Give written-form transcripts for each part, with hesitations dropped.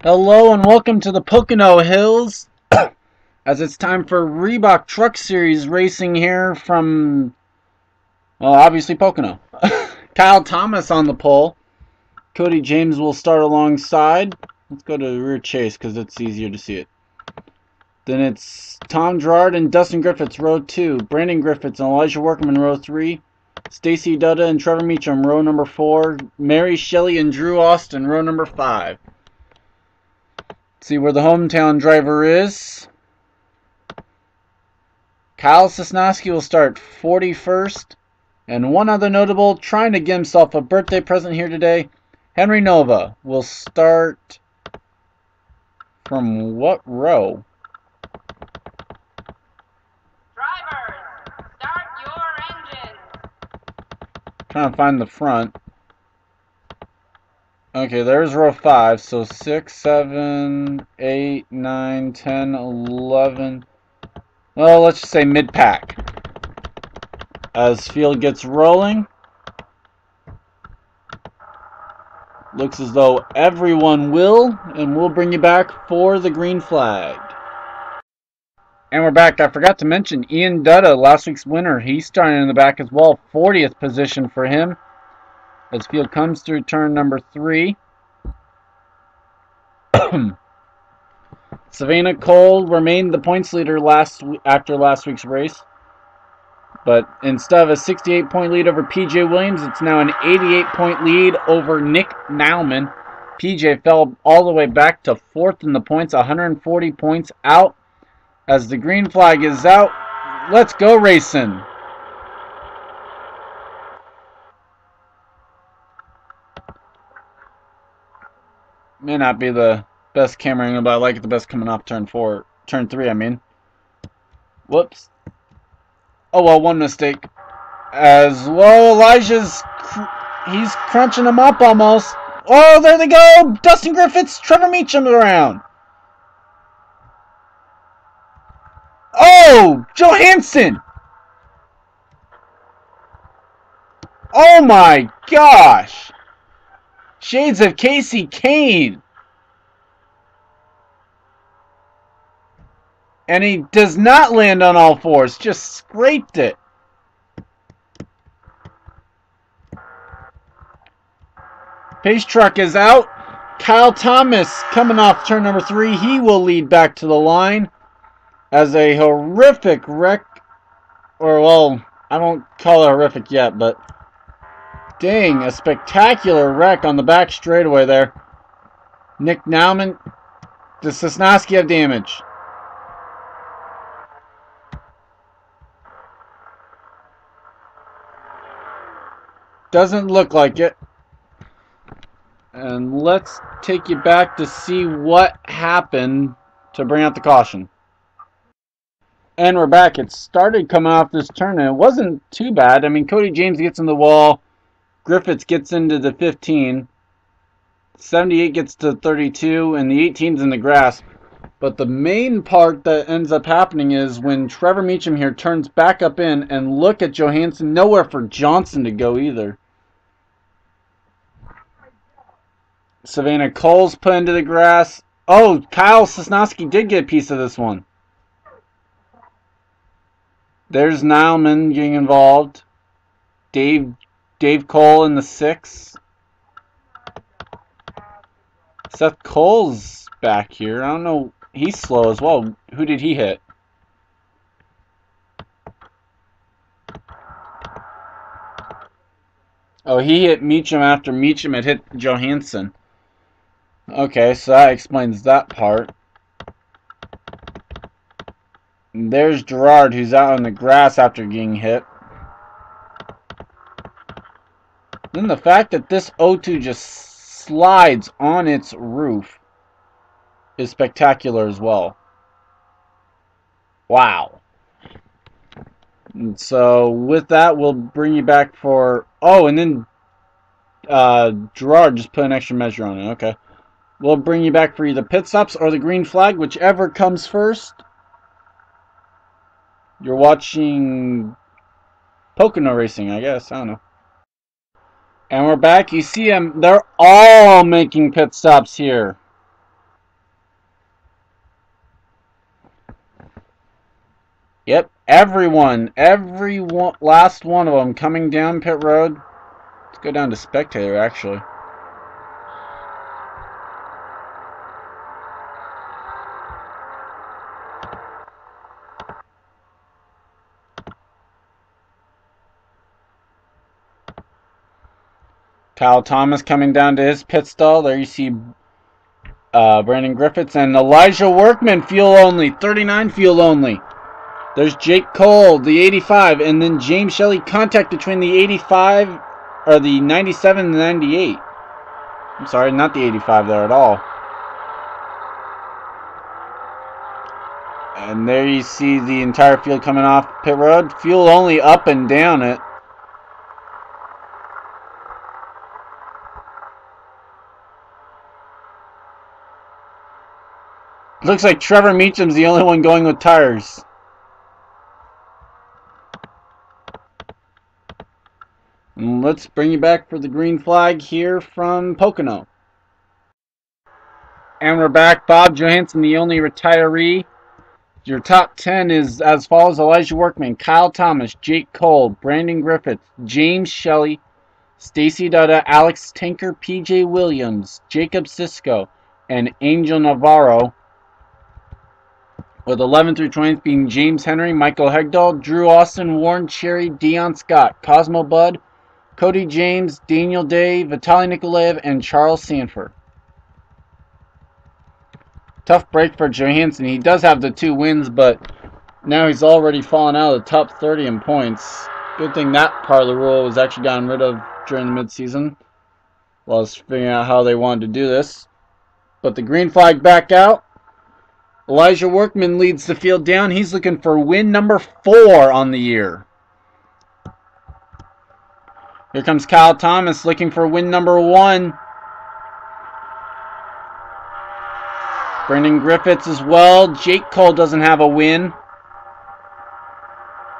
Hello and welcome to the Pocono Hills as it's time for Reebok Truck Series racing here from, well, obviously Pocono. Kyle Thomas on the pole. Cody James will start alongside. Let's go to the rear chase because it's easier to see it. Then it's Tom Gerard and Dustin Griffiths, row 2. Brandon Griffiths and Elijah Workman, row 3. Stacy Dutta and Trevor Meacham, row number 4. Mary Shelley and Drew Austin, row number 5. See where the hometown driver is. Kyle Sosnoski will start 41st. And one other notable, trying to get himself a birthday present here today, Henry Nova will start from what row? Drivers, start your engines. Trying to find the front. Okay, there's row 5, so 6, 7, 8, 9, 10, 11. Well, let's just say mid-pack. As field gets rolling, looks as though everyone will, and we'll bring you back for the green flag. And we're back. I forgot to mention Ian Dutta, last week's winner. He's starting in the back as well. 40th position for him. As field comes through turn number 3. Savannah Cole remained the points leader after last week's race. But instead of a 68-point lead over PJ Williams, it's now an 88-point lead over Nick Nauman. PJ fell all the way back to 4th in the points, 140 points out. As the green flag is out, let's go racing. May not be the best camera angle, but I like it the best coming off turn 3, I mean. Whoops. Oh well, one mistake. As well, he's crunching him up almost. Oh, there they go! Dustin Griffiths, Trevor Meacham around. Oh, Johansson! Oh my gosh! Shades of Casey Kane. And he does not land on all fours, just scraped it. Pace truck is out. Kyle Thomas coming off turn number 3. He will lead back to the line as a horrific wreck. Or, well, I don't call it horrific yet, but dang, a spectacular wreck on the back straightaway there. Nick Nauman. Does Sosnoski have damage? Doesn't look like it. And let's take you back to see what happened to bring out the caution. And we're back. It started coming off this turn, and it wasn't too bad. I mean, Cody James gets in the wall. Griffiths gets into the 15. 78 gets to 32, and the 18's in the grass. But the main part that ends up happening is when Trevor Meacham here turns back up in, and look at Johansson. Nowhere for Johnson to go either. Savannah Cole's put into the grass. Oh, Kyle Sosnoski did get a piece of this one. There's Nauman getting involved. Dave Cole in the 6. Seth Cole's back here. I don't know. He's slow as well. Who did he hit? Oh, he hit Meacham after Meacham had hit Johansson. Okay, so that explains that part. And there's Gerard, who's out on the grass after getting hit. Then the fact that this O2 just slides on its roof is spectacular as well. Wow. And so with that, we'll bring you back for... Oh, and then Gerard just put an extra measure on it. Okay. We'll bring you back for either pit stops or the green flag, whichever comes first. You're watching Pocono racing, I guess. I don't know. And we're back. You see them. They're all making pit stops here. Yep, everyone, last one of them coming down pit road. Let's go down to spectator, actually. Kyle Thomas coming down to his pit stall. There you see Brandon Griffiths and Elijah Workman, fuel only, 39 fuel only. There's Jake Cole, the 85, and then James Shelley, contact between the 85, or the 97 and the 98. I'm sorry, not the 85 there at all. And there you see the entire field coming off pit road. Fuel only up and down it. Looks like Trevor Meacham's the only one going with tires. And let's bring you back for the green flag here from Pocono. And we're back. Bob Johansson, the only retiree. Your top 10 is as follows: Elijah Workman, Kyle Thomas, Jake Cole, Brandon Griffiths, James Shelley, Stacy Dutta, Alex Tinker, PJ Williams, Jacob Sisko, and Angel Navarro. With 11 through 20th being James Henry, Michael Hegdahl, Drew Austin, Warren Cherry, Dion Scott, Cosmo Budd, Cody James, Daniel Day, Vitaly Nikolaev, and Charles Sanford. Tough break for Johansson. He does have the 2 wins, but now he's already fallen out of the top 30 in points. Good thing that part of the rule was actually gotten rid of during the midseason. While I was figuring out how they wanted to do this. But the green flag back out. Elijah Workman leads the field down. He's looking for win number 4 on the year. Here comes Kyle Thomas looking for win number 1. Brandon Griffiths as well. Jake Cole doesn't have a win.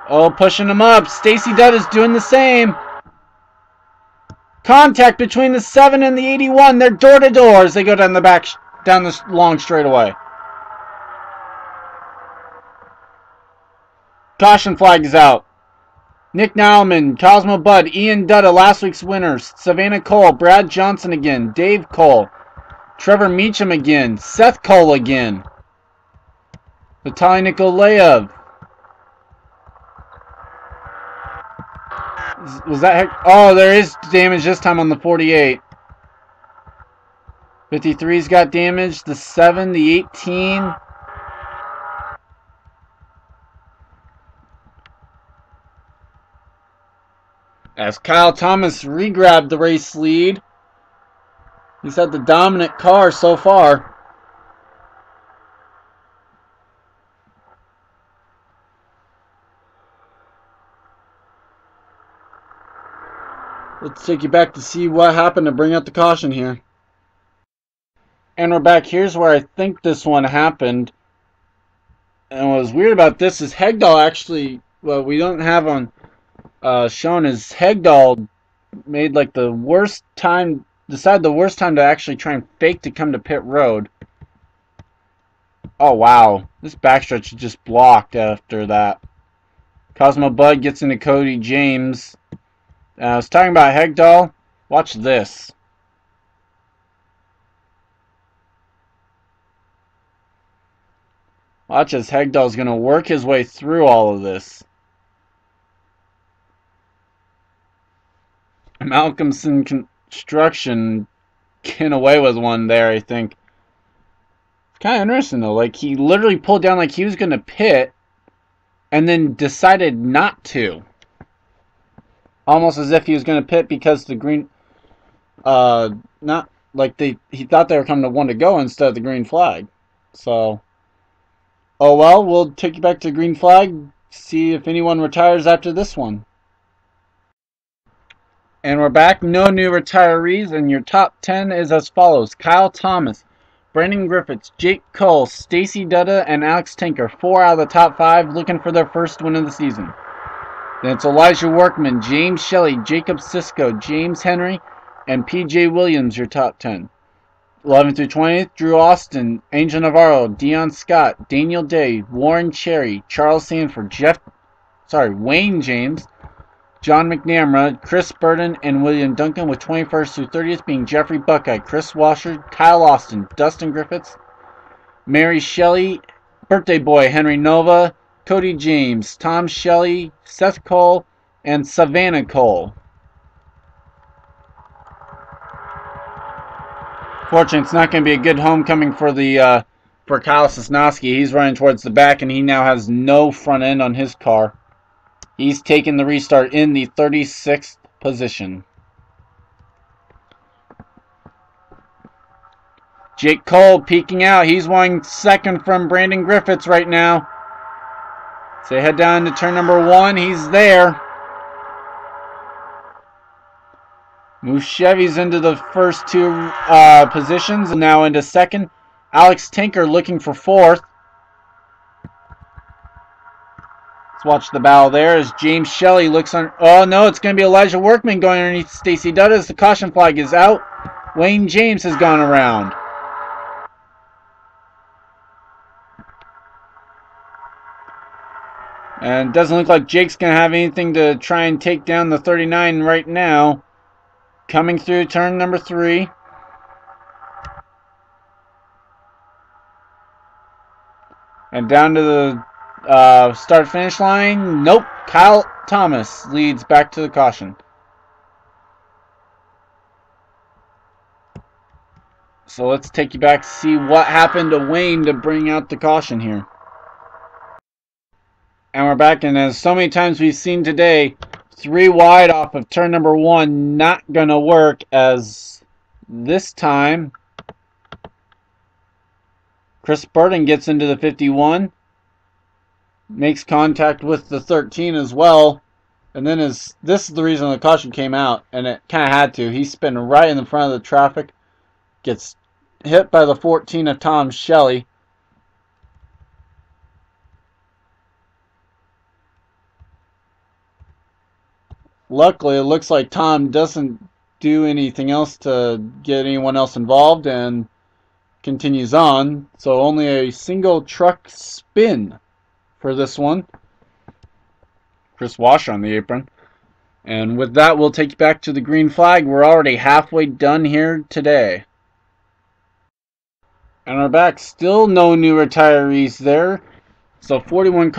Oh, pushing him up. Stacy Dutt is doing the same. Contact between the 7 and the 81. They're door to door as they go down the back, down the long straightaway. Caution flag is out. Nick Nowman, Cosmo Budd, Ian Dutta, last week's winners. Savannah Cole, Brad Johnson again, Dave Cole, Trevor Meacham again, Seth Cole again, Vitaly Nikolaev. Was that... Oh, there is damage this time on the 48. 53's got damage, the 7, the 18... As Kyle Thomas re-grabbed the race lead. He's had the dominant car so far. Let's take you back to see what happened to bring out the caution here. And we're back. Here's where I think this one happened. And what was weird about this is Hegdahl actually, well, we don't have on shown as Hegdahl made like the worst time, decided the worst time to actually try and fake to come to pit road. Oh wow, this backstretch is just blocked after that. Cosmo Budd gets into Cody James. I was talking about Hegdahl. Watch this. Watch as Hegdahl's going to work his way through all of this. Malcolmson Construction getting away with one there, I think. It's kind of interesting, though. Like, he literally pulled down like he was going to pit and then decided not to. Almost as if he was going to pit because the green... not like he thought they were coming to 1 to go instead of the green flag. So... Oh well, we'll take you back to the green flag, see if anyone retires after this one. And we're back, no new retirees, and your top 10 is as follows. Kyle Thomas, Brandon Griffiths, Jake Cole, Stacy Dutta, and Alex Tinker. 4 out of the top 5 looking for their first win of the season. Then it's Elijah Workman, James Shelley, Jacob Sisko, James Henry, and PJ Williams, your top 10. 11th through 20th, Drew Austin, Angel Navarro, Dion Scott, Daniel Day, Warren Cherry, Charles Sanford, Wayne James, John McNamara, Chris Burton, and William Duncan, with 21st through 30th being Jeffrey Buckeye, Chris Washer, Kyle Austin, Dustin Griffiths, Mary Shelley, Birthday Boy Henry Nova, Cody James, Tom Shelley, Seth Cole, and Savannah Cole. Fortunately, it's not going to be a good homecoming for Kyle Sosnoski. He's running towards the back, and he now has no front end on his car. He's taken the restart in the 36th position. Jake Cole peeking out. He's wanting second from Brandon Griffiths right now. So they head down to turn number 1. He's there. Moves Chevys into the first 2 positions, and now into second. Alex Tinker looking for 4th. Let's watch the battle there as James Shelley looks on. Oh no, it's going to be Elijah Workman going underneath Stacy Dutta as the caution flag is out. Wayne James has gone around. And it doesn't look like Jake's going to have anything to try and take down the 39 right now. Coming through turn number 3. And down to the start-finish line. Nope. Kyle Thomas leads back to the caution. So let's take you back to see what happened to Wayne to bring out the caution here. And we're back, and as so many times we've seen today, 3 wide off of turn number 1, not going to work, as this time Chris Burton gets into the 51, makes contact with the 13 as well, and then this is the reason the caution came out, and it kind of had to. He's spinning right in the front of the traffic, gets hit by the 14 of Tom Shelley. Luckily, it looks like Tom doesn't do anything else to get anyone else involved and continues on. So only a single truck spin for this one. Chris Washer on the apron. And with that, we'll take you back to the green flag. We're already halfway done here today. And we're back. Still no new retirees there. So 41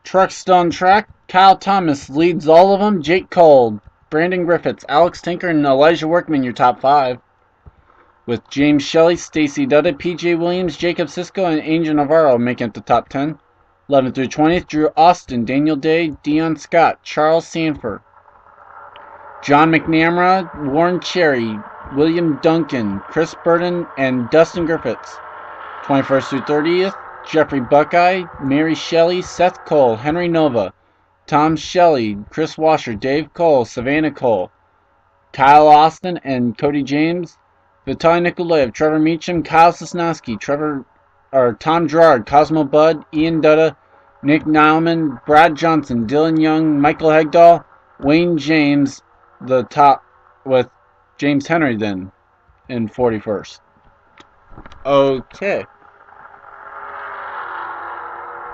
trucks still on track. Kyle Thomas leads all of them. Jake Cole, Brandon Griffiths, Alex Tinker, and Elijah Workman, your top 5. With James Shelley, Stacy Dutta, PJ Williams, Jacob Sisko, and Angel Navarro making it the top 10. 11th through 20th, Drew Austin, Daniel Day, Dion Scott, Charles Sanford, John McNamara, Warren Cherry, William Duncan, Chris Burton, and Dustin Griffiths. 21st through 30th, Jeffrey Buckeye, Mary Shelley, Seth Cole, Henry Nova, Tom Shelley, Chris Washer, Dave Cole, Savannah Cole, Kyle Austin, and Cody James, Vitaly Nikolaev, Trevor Meacham, Kyle Sosnoski, Tom Gerard, Cosmo Budd, Ian Dutta, Nick Nileman, Brad Johnson, Dylan Young, Michael Hegdahl, Wayne James, the top, with James Henry then in 41st. Okay.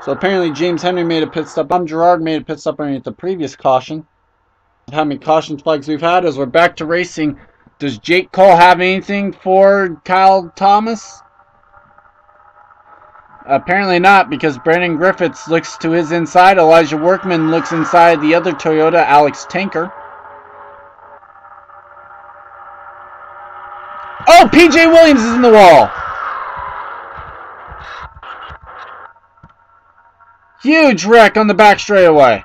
So apparently James Henry made a pit stop. Tom Gerard made a pit stop underneath the previous caution. How many caution flags we've had as we're back to racing. Does Jake Cole have anything for Kyle Thomas? Apparently not, because Brandon Griffiths looks to his inside. Elijah Workman looks inside the other Toyota, Alex Tinker. Oh, PJ Williams is in the wall. Huge wreck on the back straightaway.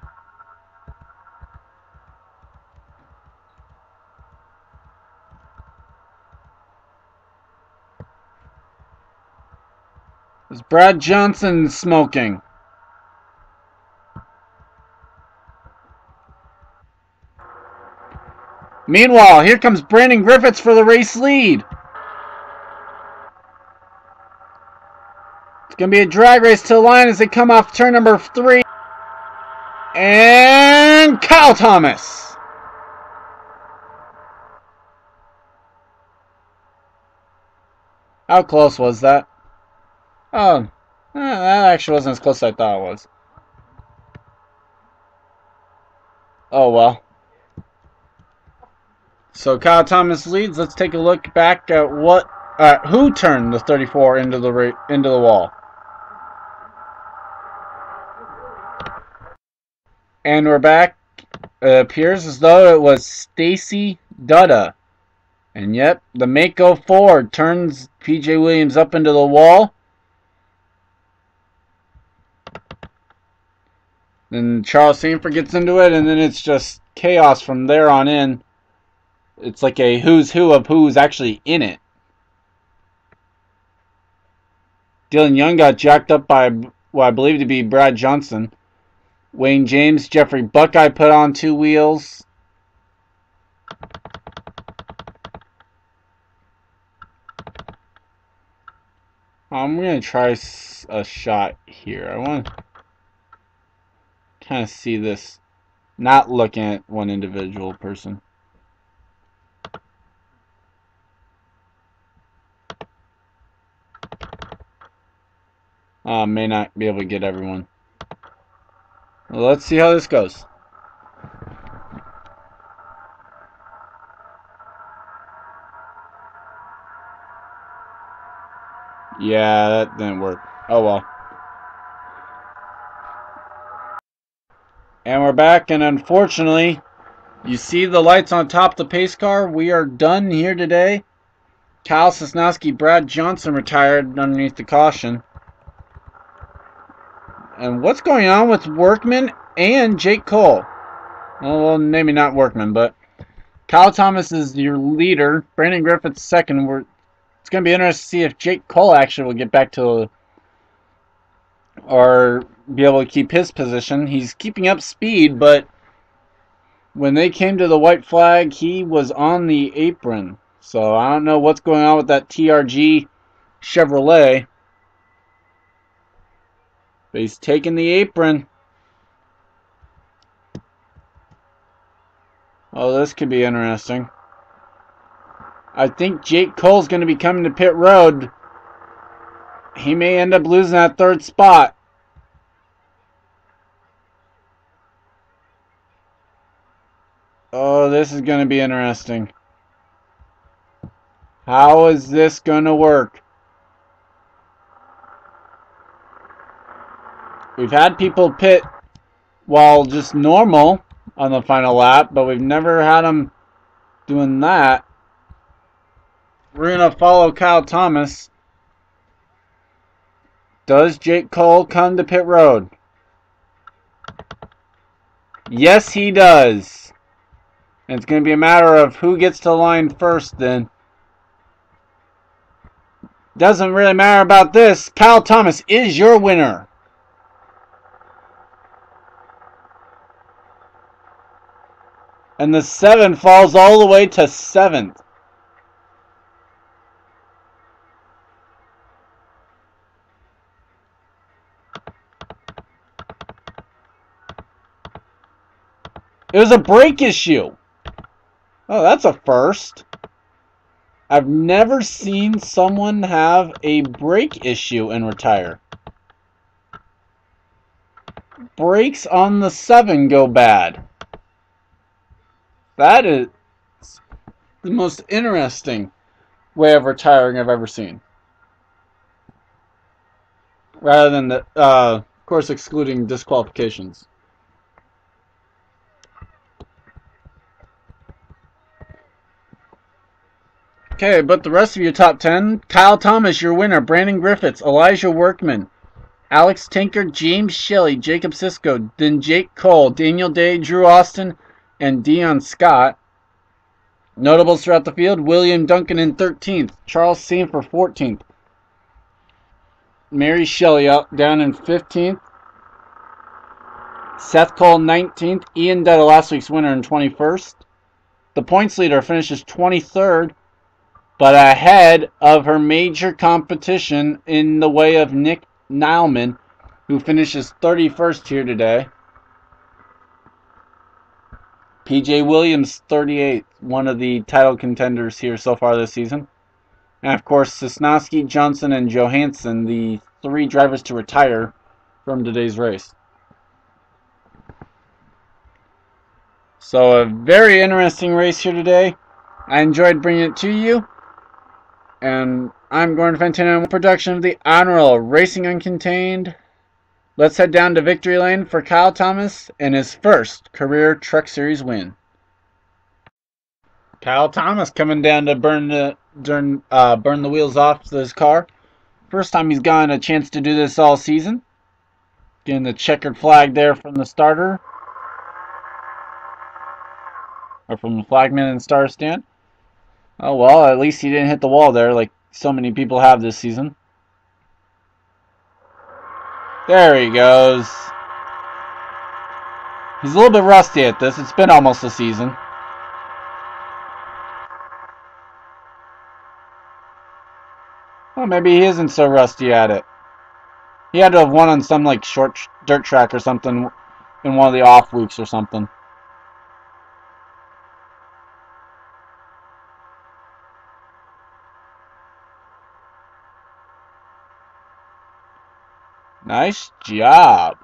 Is Brad Johnson smoking? Meanwhile, here comes Brandon Griffiths for the race lead. It's going to be a drag race to the line as they come off turn number 3. And Kyle Thomas. How close was that? Oh, that actually wasn't as close as I thought it was. Oh well. So Kyle Thomas leads. Let's take a look back at who turned the 34 into the wall. And we're back. It appears as though it was Stacy Dutta. And yep, the Mako Ford turns PJ Williams up into the wall. Then Charles Sanford gets into it, and then it's just chaos from there on in. It's like a who's who of who's actually in it. Dylan Young got jacked up by what I believe to be Brad Johnson. Wayne James, Jeffrey Buckeye put on 2 wheels. I'm going to try a shot here. I want to kind of see this, not looking at one individual person. May not be able to get everyone. Well, let's see how this goes. Yeah, that didn't work. Oh well. And we're back, and unfortunately, you see the lights on top of the pace car. We are done here today. Kyle Sosnoski, Brad Johnson retired underneath the caution. And what's going on with Workman and Jake Cole? Well, maybe not Workman, but Kyle Thomas is your leader. Brandon Griffith's second. It's going to be interesting to see if Jake Cole actually will get back to or be able to keep his position. He's keeping up speed, but when they came to the white flag, he was on the apron. So I don't know what's going on with that TRG Chevrolet. But he's taking the apron. Oh, this could be interesting. I think Jake Cole's going to be coming to pit road. He may end up losing that 3rd spot. Oh, this is going to be interesting. How is this going to work? We've had people pit while just normal on the final lap, but we've never had them doing that. We're going to follow Kyle Thomas. Does Jake Cole come to pit road? Yes, he does. And it's going to be a matter of who gets to the line first then. Doesn't really matter about this. Kyle Thomas is your winner. And the 7 falls all the way to 7th. It was a brake issue. Oh, that's a first. I've never seen someone have a brake issue and retire. Brakes on the 7 go bad. That is the most interesting way of retiring I've ever seen. Rather than, of course, excluding disqualifications. Okay, but the rest of your top 10, Kyle Thomas, your winner. Brandon Griffiths, Elijah Workman, Alex Tinker, James Shelley, Jacob Sisko, then Jake Cole, Daniel Day, Drew Austin, and Dion Scott. Notables throughout the field, William Duncan in 13th, Charles Sanford 14th, Mary Shelley down in 15th, Seth Cole 19th, Ian Dutta, last week's winner, in 21st. The points leader finishes 23rd, but ahead of her major competition in the way of Nick Nileman, who finishes 31st here today. PJ Williams, 38th, one of the title contenders here so far this season. And of course, Sosnoski, Johnson, and Johansson, the 3 drivers to retire from today's race. So a very interesting race here today. I enjoyed bringing it to you. And I'm Gordon Fantino, production of the INORL Racing Uncontained. Let's head down to victory lane for Kyle Thomas and his first career Truck Series win. Kyle Thomas coming down to burn the wheels off his car. First time he's gotten a chance to do this all season. Getting the checkered flag there from the starter. Or from the flagman and star stand. Oh well, at least he didn't hit the wall there like so many people have this season. There he goes. He's a little bit rusty at this. It's been almost a season. Well, maybe he isn't so rusty at it. He had to have won on some like short dirt track or something in one of the off weeks or something. Nice job.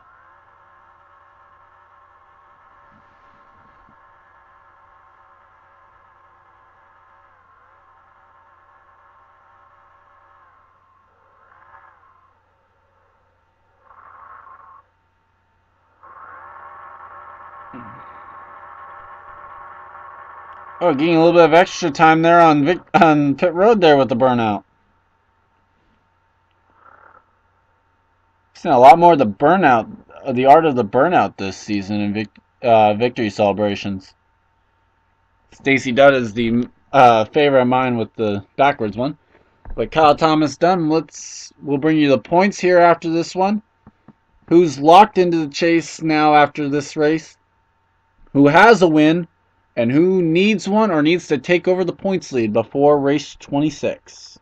Oh, getting a little bit of extra time there on pit road there with the burnout. Seen a lot more of the burnout, the art of the burnout this season in victory celebrations. Stacy Dutt is the favorite of mine with the backwards one. But Kyle Thomas done. We'll bring you the points here after this one. Who's locked into the chase now after this race? Who has a win? And who needs one or needs to take over the points lead before race 26?